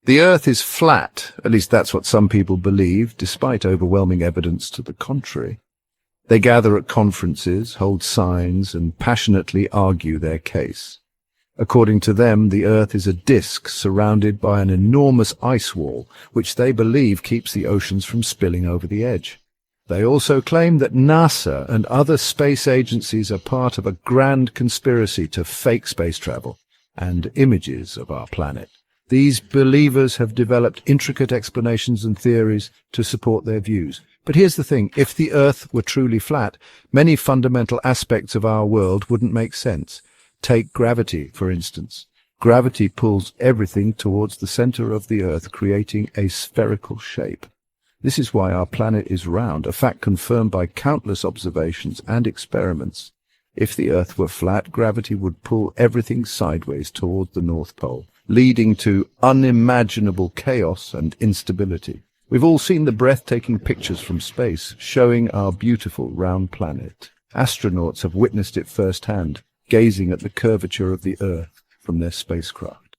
The Earth is flat, at least that's what some people believe, despite overwhelming evidence to the contrary. They gather at conferences, hold signs, and passionately argue their case. According to them, the Earth is a disk surrounded by an enormous ice wall, which they believe keeps the oceans from spilling over the edge. They also claim that NASA and other space agencies are part of a grand conspiracy to fake space travel and images of our planet. These believers have developed intricate explanations and theories to support their views. But here's the thing, if the Earth were truly flat, many fundamental aspects of our world wouldn't make sense. Take gravity, for instance. Gravity pulls everything towards the center of the Earth, creating a spherical shape. This is why our planet is round, a fact confirmed by countless observations and experiments. If the Earth were flat, gravity would pull everything sideways toward the North Pole, leading to unimaginable chaos and instability. We've all seen the breathtaking pictures from space showing our beautiful round planet. Astronauts have witnessed it firsthand, gazing at the curvature of the Earth from their spacecraft.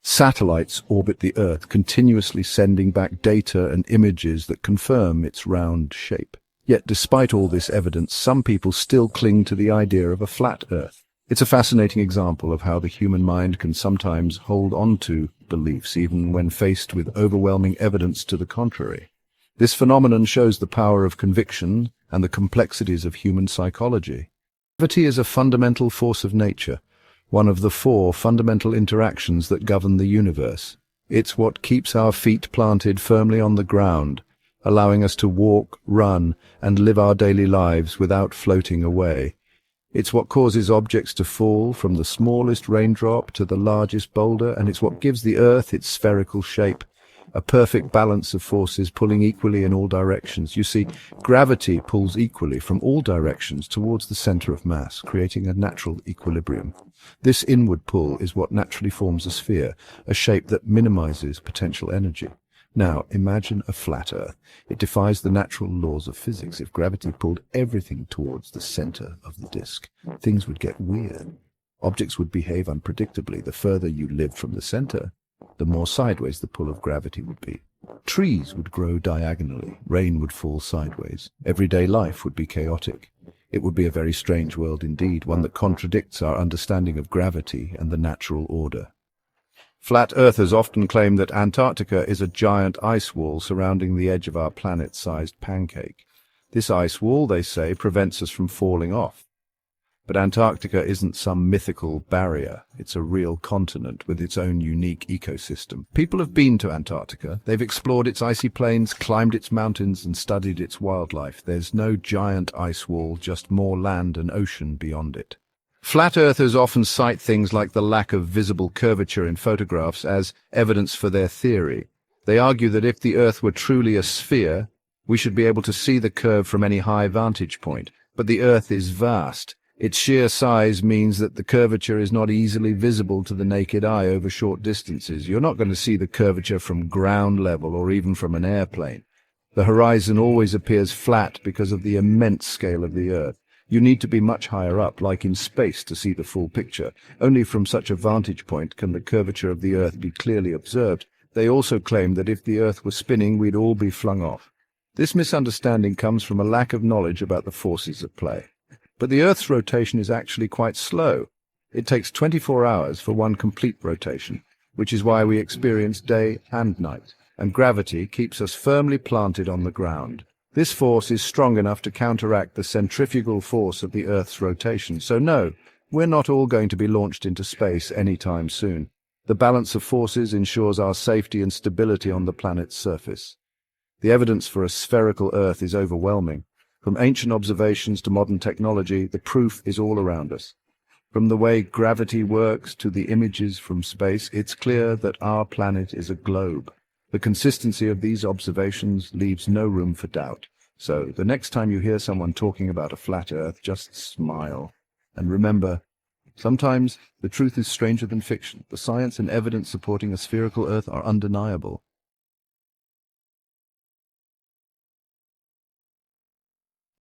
Satellites orbit the Earth, continuously sending back data and images that confirm its round shape. Yet despite all this evidence, some people still cling to the idea of a flat Earth. It's a fascinating example of how the human mind can sometimes hold on to beliefs even when faced with overwhelming evidence to the contrary. This phenomenon shows the power of conviction and the complexities of human psychology. Gravity is a fundamental force of nature, one of the 4 fundamental interactions that govern the universe. It's what keeps our feet planted firmly on the ground, allowing us to walk, run, and live our daily lives without floating away. It's what causes objects to fall from the smallest raindrop to the largest boulder, and it's what gives the Earth its spherical shape, a perfect balance of forces pulling equally in all directions. You see, gravity pulls equally from all directions towards the center of mass, creating a natural equilibrium. This inward pull is what naturally forms a sphere, a shape that minimizes potential energy. Now, imagine a flat Earth. It defies the natural laws of physics. If gravity pulled everything towards the center of the disk, things would get weird. Objects would behave unpredictably. The further you lived from the center, the more sideways the pull of gravity would be. Trees would grow diagonally. Rain would fall sideways. Everyday life would be chaotic. It would be a very strange world indeed, one that contradicts our understanding of gravity and the natural order. Flat earthers often claim that Antarctica is a giant ice wall surrounding the edge of our planet-sized pancake. This ice wall, they say, prevents us from falling off. But Antarctica isn't some mythical barrier. It's a real continent with its own unique ecosystem. People have been to Antarctica. They've explored its icy plains, climbed its mountains, and studied its wildlife. There's no giant ice wall, just more land and ocean beyond it. Flat earthers often cite things like the lack of visible curvature in photographs as evidence for their theory. They argue that if the Earth were truly a sphere, we should be able to see the curve from any high vantage point. But the Earth is vast. Its sheer size means that the curvature is not easily visible to the naked eye over short distances. You're not going to see the curvature from ground level or even from an airplane. The horizon always appears flat because of the immense scale of the Earth. You need to be much higher up, like in space, to see the full picture. Only from such a vantage point can the curvature of the Earth be clearly observed. They also claim that if the Earth were spinning, we'd all be flung off. This misunderstanding comes from a lack of knowledge about the forces at play. But the Earth's rotation is actually quite slow. It takes 24 hours for one complete rotation, which is why we experience day and night. And gravity keeps us firmly planted on the ground. This force is strong enough to counteract the centrifugal force of the Earth's rotation. So no, we're not all going to be launched into space anytime soon. The balance of forces ensures our safety and stability on the planet's surface. The evidence for a spherical Earth is overwhelming. From ancient observations to modern technology, the proof is all around us. From the way gravity works to the images from space, it's clear that our planet is a globe. The consistency of these observations leaves no room for doubt. So, the next time you hear someone talking about a flat Earth, just smile. And remember, sometimes the truth is stranger than fiction. The science and evidence supporting a spherical Earth are undeniable.